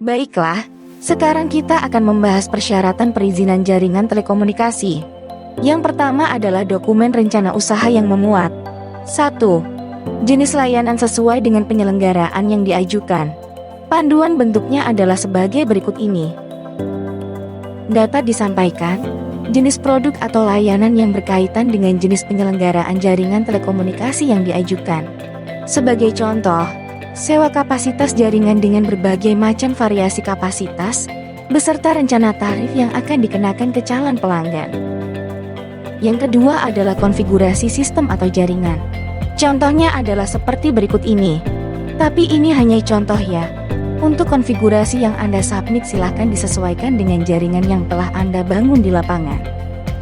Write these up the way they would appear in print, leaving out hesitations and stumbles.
Baiklah, sekarang kita akan membahas persyaratan perizinan jaringan telekomunikasi. Yang pertama adalah dokumen rencana usaha yang memuat 1. Jenis layanan sesuai dengan penyelenggaraan yang diajukan. Panduan bentuknya adalah sebagai berikut ini. Data disampaikan, jenis produk atau layanan yang berkaitan dengan jenis penyelenggaraan jaringan telekomunikasi yang diajukan. Sebagai contoh, sewa kapasitas jaringan dengan berbagai macam variasi kapasitas, beserta rencana tarif yang akan dikenakan ke calon pelanggan. Yang kedua adalah konfigurasi sistem atau jaringan. Contohnya adalah seperti berikut ini. Tapi ini hanya contoh ya. Untuk konfigurasi yang Anda submit silahkan disesuaikan dengan jaringan yang telah Anda bangun di lapangan.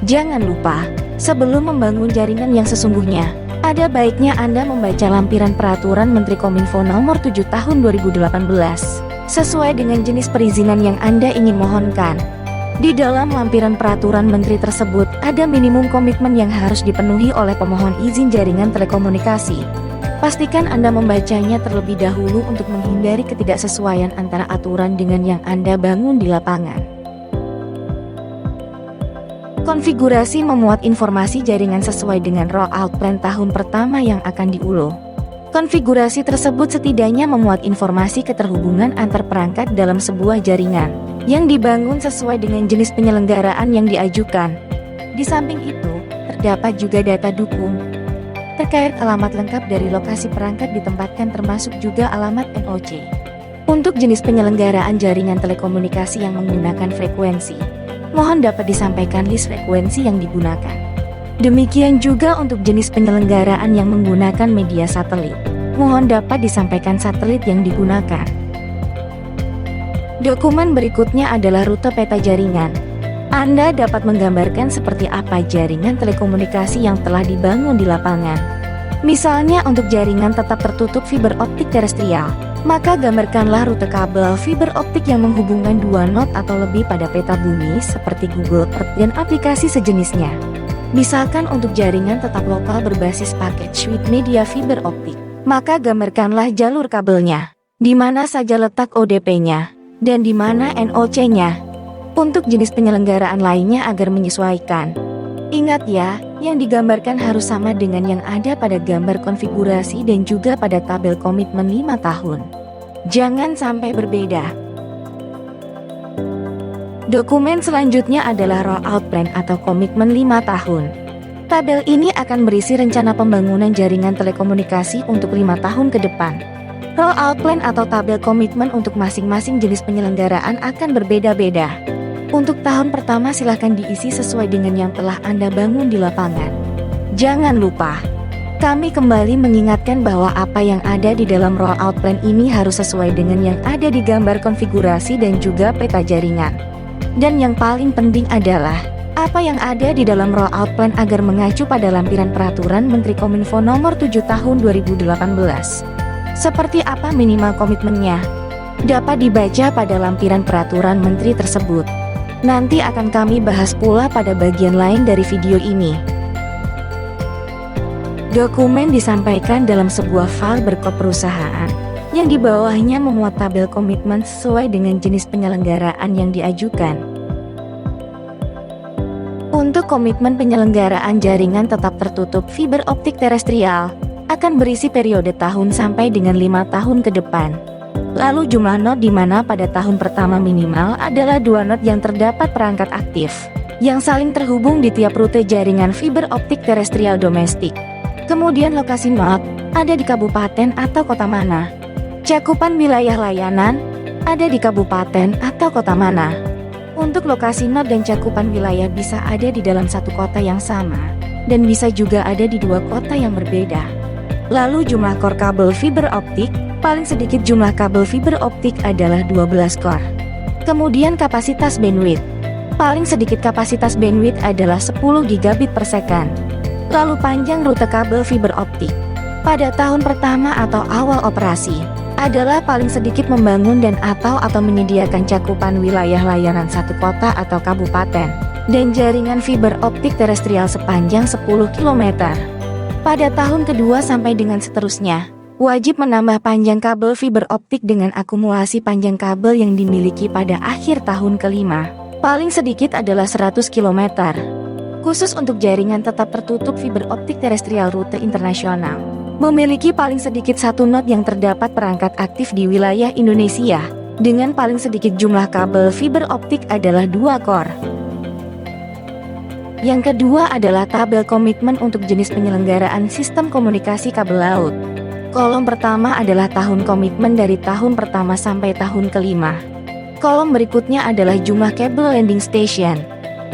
Jangan lupa, sebelum membangun jaringan yang sesungguhnya, ada baiknya Anda membaca lampiran Peraturan Menteri Kominfo Nomor 7 Tahun 2018, sesuai dengan jenis perizinan yang Anda ingin mohonkan. Di dalam lampiran peraturan menteri tersebut, ada minimum komitmen yang harus dipenuhi oleh pemohon izin jaringan telekomunikasi. Pastikan Anda membacanya terlebih dahulu untuk menghindari ketidaksesuaian antara aturan dengan yang Anda bangun di lapangan. Konfigurasi memuat informasi jaringan sesuai dengan rollout plan tahun pertama yang akan diulo. Konfigurasi tersebut setidaknya memuat informasi keterhubungan antar perangkat dalam sebuah jaringan yang dibangun sesuai dengan jenis penyelenggaraan yang diajukan. Di samping itu, terdapat juga data dukung terkait alamat lengkap dari lokasi perangkat ditempatkan termasuk juga alamat NOC. Untuk jenis penyelenggaraan jaringan telekomunikasi yang menggunakan frekuensi, mohon dapat disampaikan list frekuensi yang digunakan. Demikian juga untuk jenis penyelenggaraan yang menggunakan media satelit, mohon dapat disampaikan satelit yang digunakan. Dokumen berikutnya adalah rute peta jaringan. Anda dapat menggambarkan seperti apa jaringan telekomunikasi yang telah dibangun di lapangan. Misalnya untuk jaringan tetap tertutup fiber optik terestrial, maka gambarkanlah rute kabel fiber optik yang menghubungkan dua not atau lebih pada peta bumi seperti Google Earth dan aplikasi sejenisnya. Misalkan untuk jaringan tetap lokal berbasis paket suite media fiber optik, maka gambarkanlah jalur kabelnya, di mana saja letak ODP-nya, dan di mana NOC-nya. Untuk jenis penyelenggaraan lainnya agar menyesuaikan. Ingat ya, yang digambarkan harus sama dengan yang ada pada gambar konfigurasi dan juga pada tabel komitmen 5 tahun. Jangan sampai berbeda. Dokumen selanjutnya adalah rollout plan atau komitmen 5 tahun. Tabel ini akan berisi rencana pembangunan jaringan telekomunikasi untuk 5 tahun ke depan. Rollout plan atau tabel komitmen untuk masing-masing jenis penyelenggaraan akan berbeda-beda. Untuk tahun pertama silahkan diisi sesuai dengan yang telah Anda bangun di lapangan. Jangan lupa, kami kembali mengingatkan bahwa apa yang ada di dalam rollout plan ini harus sesuai dengan yang ada di gambar konfigurasi dan juga peta jaringan. Dan yang paling penting adalah, apa yang ada di dalam rollout plan agar mengacu pada lampiran Peraturan Menteri Kominfo Nomor 7 Tahun 2018. Seperti apa minimal komitmennya? Dapat dibaca pada lampiran peraturan menteri tersebut. Nanti akan kami bahas pula pada bagian lain dari video ini. Dokumen disampaikan dalam sebuah file berkop perusahaan, yang di bawahnya memuat tabel komitmen sesuai dengan jenis penyelenggaraan yang diajukan. Untuk komitmen penyelenggaraan jaringan tetap tertutup fiber optik terestrial, akan berisi periode tahun sampai dengan 5 tahun ke depan. Lalu jumlah not di mana pada tahun pertama minimal adalah 2 not yang terdapat perangkat aktif, yang saling terhubung di tiap rute jaringan fiber optik terestrial domestik. Kemudian lokasi not, ada di kabupaten atau kota mana. Cakupan wilayah layanan, ada di kabupaten atau kota mana. Untuk lokasi not dan cakupan wilayah bisa ada di dalam satu kota yang sama, dan bisa juga ada di 2 kota yang berbeda. Lalu jumlah core kabel fiber optik, paling sedikit jumlah kabel fiber optik adalah 12 core. Kemudian kapasitas bandwidth, paling sedikit kapasitas bandwidth adalah 10 gigabit per second. Lalu panjang rute kabel fiber optik, pada tahun pertama atau awal operasi, adalah paling sedikit membangun dan atau menyediakan cakupan wilayah layanan satu kota atau kabupaten, dan jaringan fiber optik terestrial sepanjang 10 km. Pada tahun kedua sampai dengan seterusnya, Wajib menambah panjang kabel fiber optik dengan akumulasi panjang kabel yang dimiliki pada akhir tahun kelima. Paling sedikit adalah 100 km. Khusus untuk jaringan tetap tertutup fiber optik terestrial rute internasional. Memiliki paling sedikit satu not yang terdapat perangkat aktif di wilayah Indonesia. Dengan paling sedikit jumlah kabel fiber optik adalah 2 core. Yang kedua adalah tabel komitmen untuk jenis penyelenggaraan sistem komunikasi kabel laut. Kolom pertama adalah tahun komitmen dari tahun pertama sampai tahun kelima. Kolom berikutnya adalah jumlah kabel landing station.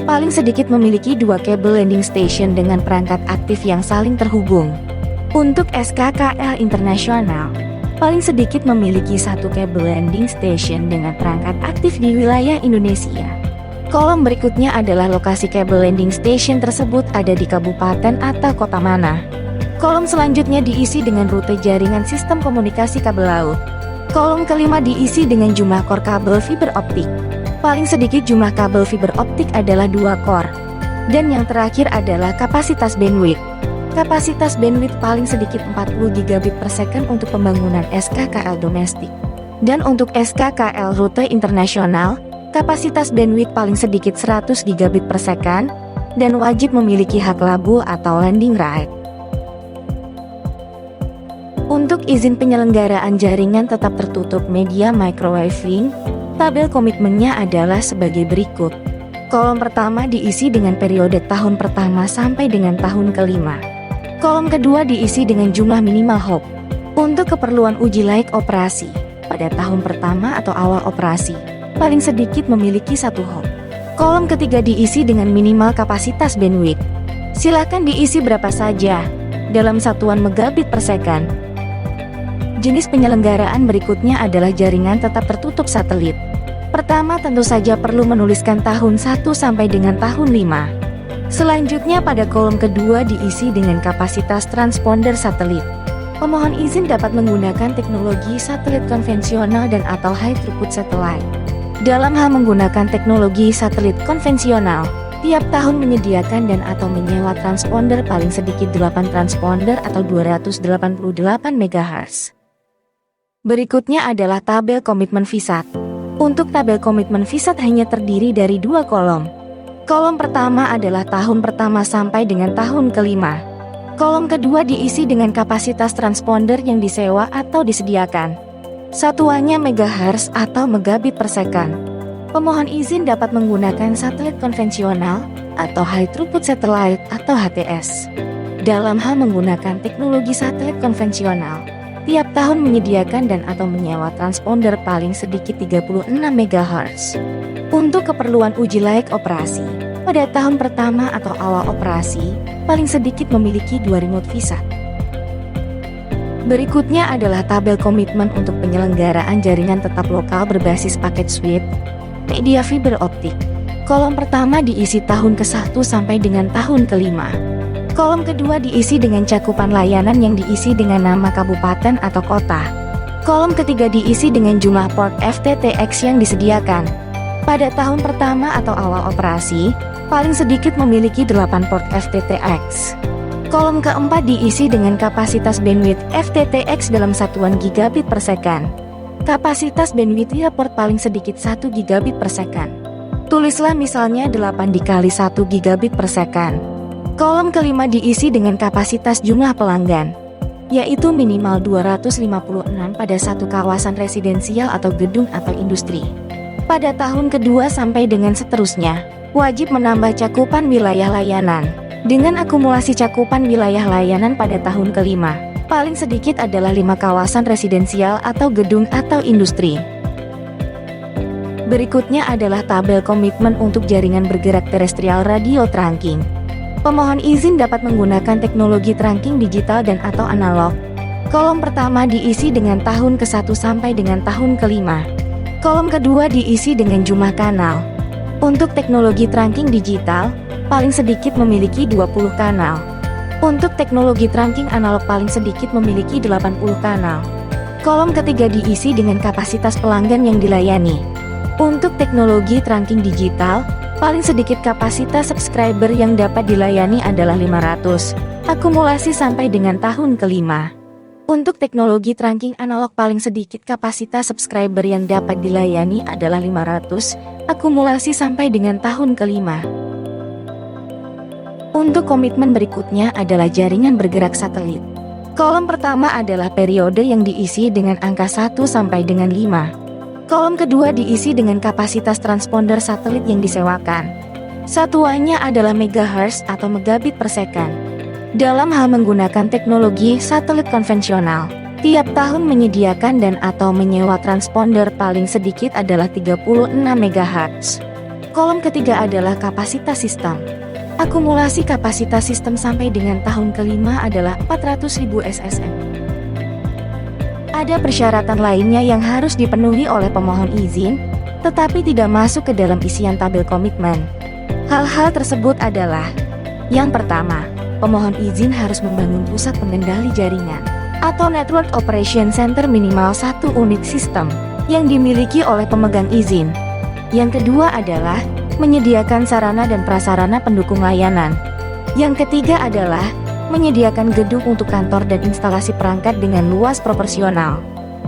Paling sedikit memiliki 2 kabel landing station dengan perangkat aktif yang saling terhubung. Untuk SKKL internasional, paling sedikit memiliki 1 kabel landing station dengan perangkat aktif di wilayah Indonesia. Kolom berikutnya adalah lokasi kabel landing station tersebut ada di kabupaten atau kota mana. Kolom selanjutnya diisi dengan rute jaringan sistem komunikasi kabel laut. Kolom kelima diisi dengan jumlah core kabel fiber optik. Paling sedikit jumlah kabel fiber optik adalah 2 core. Dan yang terakhir adalah kapasitas bandwidth. Kapasitas bandwidth paling sedikit 40 gigabit per second untuk pembangunan SKKL domestik. Dan untuk SKKL rute internasional, kapasitas bandwidth paling sedikit 100 gigabit per second, dan wajib memiliki hak labu atau landing right. Untuk izin penyelenggaraan jaringan tetap tertutup media microwave link, tabel komitmennya adalah sebagai berikut. Kolom pertama diisi dengan periode tahun pertama sampai dengan tahun kelima. Kolom kedua diisi dengan jumlah minimal hop. Untuk keperluan uji layak operasi, pada tahun pertama atau awal operasi, paling sedikit memiliki 1 hop. Kolom ketiga diisi dengan minimal kapasitas bandwidth. Silakan diisi berapa saja, dalam satuan megabit per second. Jenis penyelenggaraan berikutnya adalah jaringan tetap tertutup satelit. Pertama tentu saja perlu menuliskan tahun 1 sampai dengan tahun 5. Selanjutnya pada kolom kedua diisi dengan kapasitas transponder satelit. Pemohon izin dapat menggunakan teknologi satelit konvensional dan atau high throughput satellite. Dalam hal menggunakan teknologi satelit konvensional, tiap tahun menyediakan dan atau menyewa transponder paling sedikit 8 transponder atau 288 MHz. Berikutnya adalah tabel komitmen VSAT. Untuk tabel komitmen VSAT hanya terdiri dari 2 kolom. Kolom pertama adalah tahun pertama sampai dengan tahun kelima. Kolom kedua diisi dengan kapasitas transponder yang disewa atau disediakan. Satuannya megahertz atau megabit per second. Pemohon izin dapat menggunakan satelit konvensional atau high throughput satellite atau HTS. Dalam hal menggunakan teknologi satelit konvensional, tiap tahun menyediakan dan atau menyewa transponder paling sedikit 36 MHz. Untuk keperluan uji layak operasi, pada tahun pertama atau awal operasi, paling sedikit memiliki 2 remote VSAT. Berikutnya adalah tabel komitmen untuk penyelenggaraan jaringan tetap lokal berbasis paket suite, media fiber optik. Kolom pertama diisi tahun ke-1 sampai dengan tahun kelima. Kolom kedua diisi dengan cakupan layanan yang diisi dengan nama kabupaten atau kota. Kolom ketiga diisi dengan jumlah port FTTX yang disediakan. Pada tahun pertama atau awal operasi, paling sedikit memiliki 8 port FTTX. Kolom keempat diisi dengan kapasitas bandwidth FTTX dalam satuan gigabit per second. Kapasitas bandwidth port paling sedikit 1 gigabit per second. Tulislah misalnya 8 dikali 1 gigabit per second. Kolom kelima diisi dengan kapasitas jumlah pelanggan, yaitu minimal 256 pada satu kawasan residensial atau gedung atau industri. Pada tahun kedua sampai dengan seterusnya, wajib menambah cakupan wilayah layanan. Dengan akumulasi cakupan wilayah layanan pada tahun kelima, paling sedikit adalah 5 kawasan residensial atau gedung atau industri. Berikutnya adalah tabel komitmen untuk jaringan bergerak terestrial radio trunking. Pemohon izin dapat menggunakan teknologi trunking digital dan atau analog. Kolom pertama diisi dengan tahun ke-1 sampai dengan tahun kelima. Kolom kedua diisi dengan jumlah kanal. Untuk teknologi trunking digital, paling sedikit memiliki 20 kanal. Untuk teknologi trunking analog paling sedikit memiliki 80 kanal. Kolom ketiga diisi dengan kapasitas pelanggan yang dilayani. Untuk teknologi trunking digital, paling sedikit kapasitas subscriber yang dapat dilayani adalah 500. Akumulasi sampai dengan tahun kelima. Untuk teknologi tracking analog paling sedikit kapasitas subscriber yang dapat dilayani adalah 500, akumulasi sampai dengan tahun kelima. Untuk komitmen berikutnya adalah jaringan bergerak satelit. Kolom pertama adalah periode yang diisi dengan angka 1 sampai dengan 5. Kolom kedua diisi dengan kapasitas transponder satelit yang disewakan. Satuannya adalah megahertz atau megabit per second. Dalam hal menggunakan teknologi satelit konvensional, tiap tahun menyediakan dan atau menyewa transponder paling sedikit adalah 36 MHz. Kolom ketiga adalah kapasitas sistem. Akumulasi kapasitas sistem sampai dengan tahun kelima adalah 400.000 SSM. Ada persyaratan lainnya yang harus dipenuhi oleh pemohon izin, tetapi tidak masuk ke dalam isian tabel komitmen. Hal-hal tersebut adalah: yang pertama, pemohon izin harus membangun pusat pengendali jaringan atau Network Operation Center minimal 1 unit sistem yang dimiliki oleh pemegang izin. Yang kedua adalah menyediakan sarana dan prasarana pendukung layanan. Yang ketiga adalah menyediakan gedung untuk kantor dan instalasi perangkat dengan luas proporsional.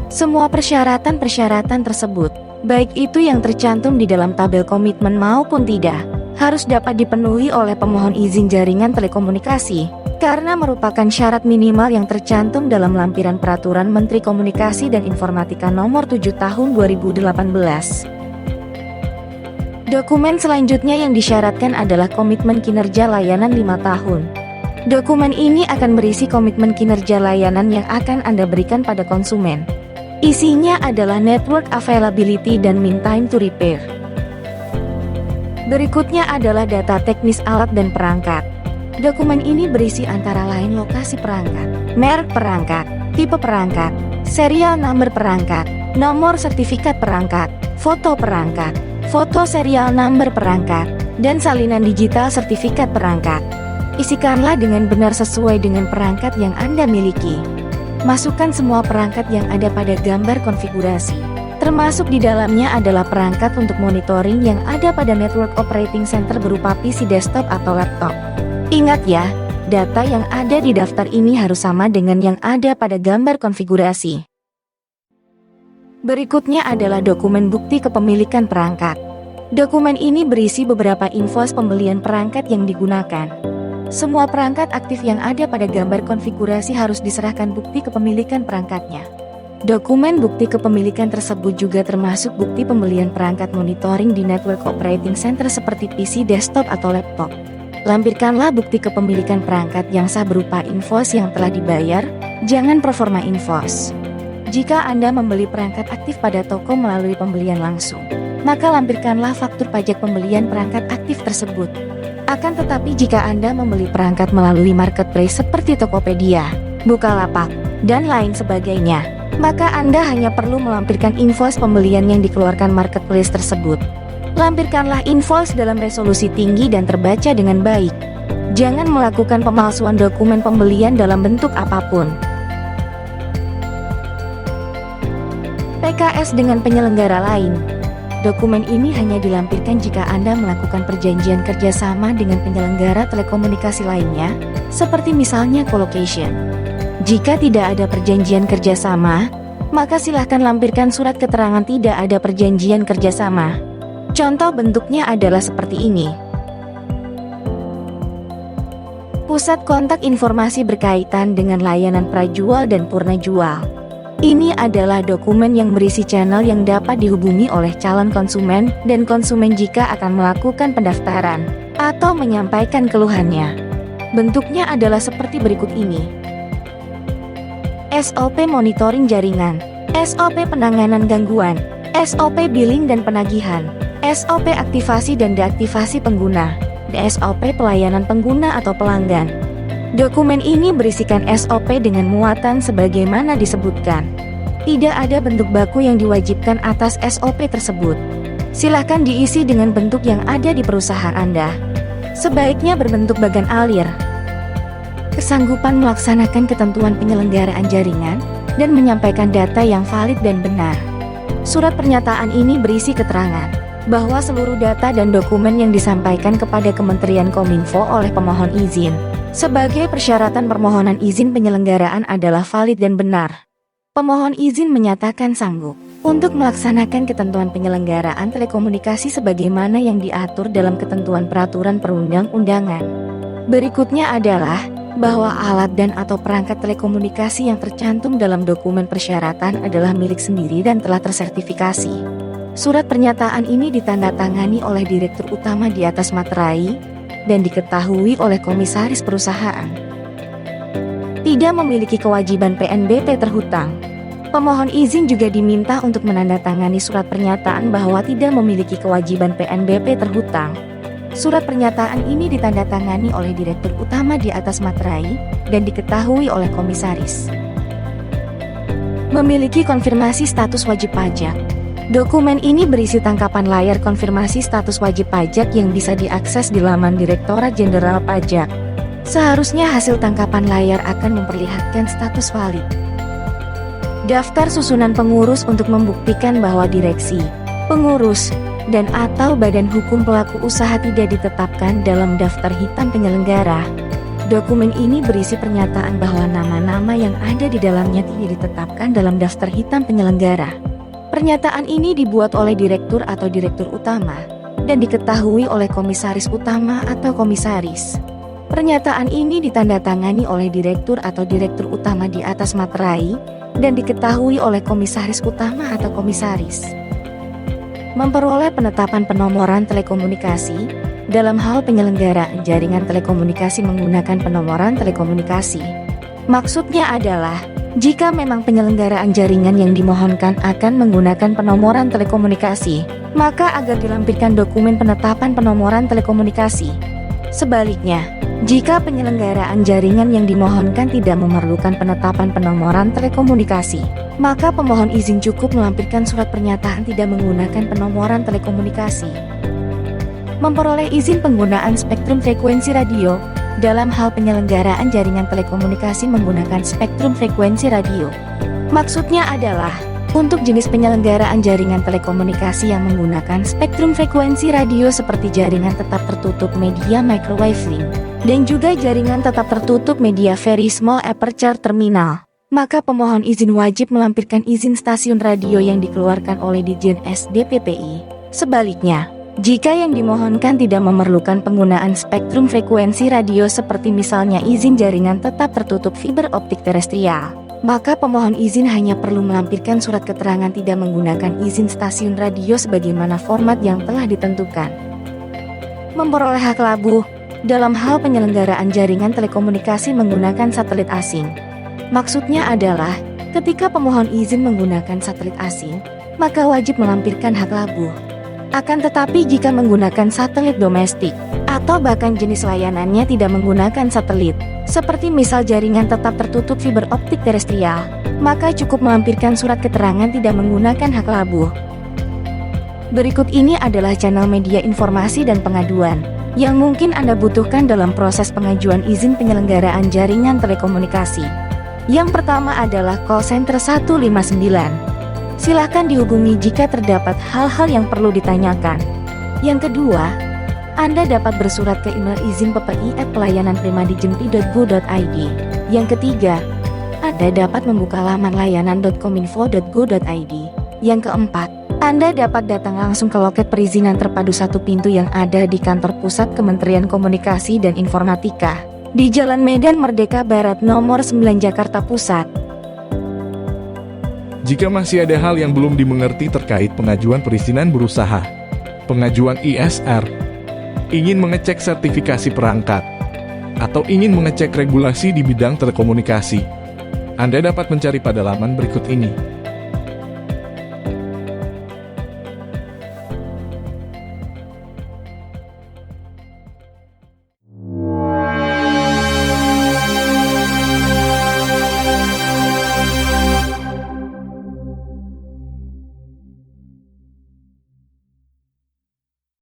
Semua persyaratan-persyaratan tersebut, baik itu yang tercantum di dalam tabel komitmen maupun tidak, harus dapat dipenuhi oleh pemohon izin jaringan telekomunikasi, karena merupakan syarat minimal yang tercantum dalam lampiran Peraturan Menteri Komunikasi dan Informatika Nomor 7 Tahun 2018. Dokumen selanjutnya yang disyaratkan adalah komitmen kinerja layanan 5 tahun. Dokumen ini akan berisi komitmen kinerja layanan yang akan Anda berikan pada konsumen. Isinya adalah network availability dan mean time to repair. Berikutnya adalah data teknis alat dan perangkat. Dokumen ini berisi antara lain lokasi perangkat, merek perangkat, tipe perangkat, serial number perangkat, nomor sertifikat perangkat, foto perangkat, foto serial number perangkat, dan salinan digital sertifikat perangkat. Isikanlah dengan benar sesuai dengan perangkat yang Anda miliki. Masukkan semua perangkat yang ada pada gambar konfigurasi. Termasuk di dalamnya adalah perangkat untuk monitoring yang ada pada Network Operating Center berupa PC desktop atau laptop. Ingat ya, data yang ada di daftar ini harus sama dengan yang ada pada gambar konfigurasi. Berikutnya adalah dokumen bukti kepemilikan perangkat. Dokumen ini berisi beberapa invoice pembelian perangkat yang digunakan. Semua perangkat aktif yang ada pada gambar konfigurasi harus diserahkan bukti kepemilikan perangkatnya. Dokumen bukti kepemilikan tersebut juga termasuk bukti pembelian perangkat monitoring di Network Operating Center seperti PC desktop atau laptop. Lampirkanlah bukti kepemilikan perangkat yang sah berupa invoice yang telah dibayar, jangan proforma invoice. Jika Anda membeli perangkat aktif pada toko melalui pembelian langsung, maka lampirkanlah faktur pajak pembelian perangkat aktif tersebut. Akan tetapi jika Anda membeli perangkat melalui marketplace seperti Tokopedia, Bukalapak, dan lain sebagainya, maka Anda hanya perlu melampirkan invoice pembelian yang dikeluarkan marketplace tersebut. Lampirkanlah invoice dalam resolusi tinggi dan terbaca dengan baik. Jangan melakukan pemalsuan dokumen pembelian dalam bentuk apapun. PKS dengan penyelenggara lain. Dokumen ini hanya dilampirkan jika Anda melakukan perjanjian kerjasama dengan penyelenggara telekomunikasi lainnya, seperti misalnya colocation. Jika tidak ada perjanjian kerjasama, maka silahkan lampirkan surat keterangan tidak ada perjanjian kerjasama. Contoh bentuknya adalah seperti ini. Pusat kontak informasi berkaitan dengan layanan prajual dan purnajual. Ini adalah dokumen yang berisi channel yang dapat dihubungi oleh calon konsumen dan konsumen jika akan melakukan pendaftaran atau menyampaikan keluhannya. Bentuknya adalah seperti berikut ini. SOP monitoring jaringan, SOP penanganan gangguan, SOP billing dan penagihan, SOP aktivasi dan deaktivasi pengguna, SOP pelayanan pengguna atau pelanggan. Dokumen ini berisikan SOP dengan muatan sebagaimana disebutkan. Tidak ada bentuk baku yang diwajibkan atas SOP tersebut. Silahkan diisi dengan bentuk yang ada di perusahaan Anda. Sebaiknya berbentuk bagan alir. Kesanggupan melaksanakan ketentuan penyelenggaraan jaringan dan menyampaikan data yang valid dan benar. Surat pernyataan ini berisi keterangan bahwa seluruh data dan dokumen yang disampaikan kepada Kementerian Kominfo oleh pemohon izin Sebagai persyaratan permohonan izin penyelenggaraan adalah valid dan benar, pemohon izin menyatakan sanggup untuk melaksanakan ketentuan penyelenggaraan telekomunikasi sebagaimana yang diatur dalam ketentuan peraturan perundang-undangan. Berikutnya adalah bahwa alat dan atau perangkat telekomunikasi yang tercantum dalam dokumen persyaratan adalah milik sendiri dan telah tersertifikasi. Surat pernyataan ini ditandatangani oleh Direktur Utama di atas materai dan diketahui oleh komisaris perusahaan. Tidak memiliki kewajiban PNBP terhutang. Pemohon izin juga diminta untuk menandatangani surat pernyataan bahwa tidak memiliki kewajiban PNBP terhutang. Surat pernyataan ini ditandatangani oleh Direktur Utama di atas materai dan diketahui oleh komisaris. Memiliki konfirmasi status wajib pajak. Dokumen ini berisi tangkapan layar konfirmasi status wajib pajak yang bisa diakses di laman Direktorat Jenderal Pajak. Seharusnya hasil tangkapan layar akan memperlihatkan status valid. Daftar susunan pengurus untuk membuktikan bahwa direksi, pengurus, dan atau badan hukum pelaku usaha tidak ditetapkan dalam daftar hitam penyelenggara. Dokumen ini berisi pernyataan bahwa nama-nama yang ada di dalamnya tidak ditetapkan dalam daftar hitam penyelenggara. Pernyataan ini dibuat oleh direktur atau direktur utama dan diketahui oleh komisaris utama atau komisaris. Pernyataan ini ditandatangani oleh direktur atau direktur utama di atas materai dan diketahui oleh komisaris utama atau komisaris. Memperoleh penetapan penomoran telekomunikasi dalam hal penyelenggaraan jaringan telekomunikasi menggunakan penomoran telekomunikasi. Maksudnya adalah jika memang penyelenggaraan jaringan yang dimohonkan akan menggunakan penomoran telekomunikasi, maka agar dilampirkan dokumen penetapan penomoran telekomunikasi. Sebaliknya, jika penyelenggaraan jaringan yang dimohonkan tidak memerlukan penetapan penomoran telekomunikasi, maka pemohon izin cukup melampirkan surat pernyataan tidak menggunakan penomoran telekomunikasi. Memperoleh izin penggunaan spektrum frekuensi radio dalam hal penyelenggaraan jaringan telekomunikasi menggunakan spektrum frekuensi radio. Maksudnya adalah untuk jenis penyelenggaraan jaringan telekomunikasi yang menggunakan spektrum frekuensi radio seperti jaringan tetap tertutup media microwave link dan juga jaringan tetap tertutup media very small aperture terminal, maka pemohon izin wajib melampirkan izin stasiun radio yang dikeluarkan oleh Ditjen SDPPI. Sebaliknya, jika yang dimohonkan tidak memerlukan penggunaan spektrum frekuensi radio seperti misalnya izin jaringan tetap tertutup fiber optik terestrial, maka pemohon izin hanya perlu melampirkan surat keterangan tidak menggunakan izin stasiun radio sebagaimana format yang telah ditentukan. Memperoleh hak labuh dalam hal penyelenggaraan jaringan telekomunikasi menggunakan satelit asing. Maksudnya adalah ketika pemohon izin menggunakan satelit asing, maka wajib melampirkan hak labuh. Akan tetapi jika menggunakan satelit domestik, atau bahkan jenis layanannya tidak menggunakan satelit, seperti misal jaringan tetap tertutup fiber optik terestrial, maka cukup melampirkan surat keterangan tidak menggunakan hak labuh. Berikut ini adalah channel media informasi dan pengaduan yang mungkin Anda butuhkan dalam proses pengajuan izin penyelenggaraan jaringan telekomunikasi. Yang pertama adalah call center 159. Silahkan dihubungi jika terdapat hal-hal yang perlu ditanyakan. Yang kedua, Anda dapat bersurat ke email izin ppi@pelayananprimadijempi.go.id. Yang ketiga, Anda dapat membuka laman layanan.kominfo.go.id. Yang keempat, Anda dapat datang langsung ke loket perizinan terpadu satu pintu yang ada di kantor pusat Kementerian Komunikasi dan Informatika, di Jalan Medan Merdeka Barat nomor 9 Jakarta Pusat. Jika masih ada hal yang belum dimengerti terkait pengajuan perizinan berusaha, pengajuan ISR, ingin mengecek sertifikasi perangkat, atau ingin mengecek regulasi di bidang telekomunikasi, Anda dapat mencari pada laman berikut ini.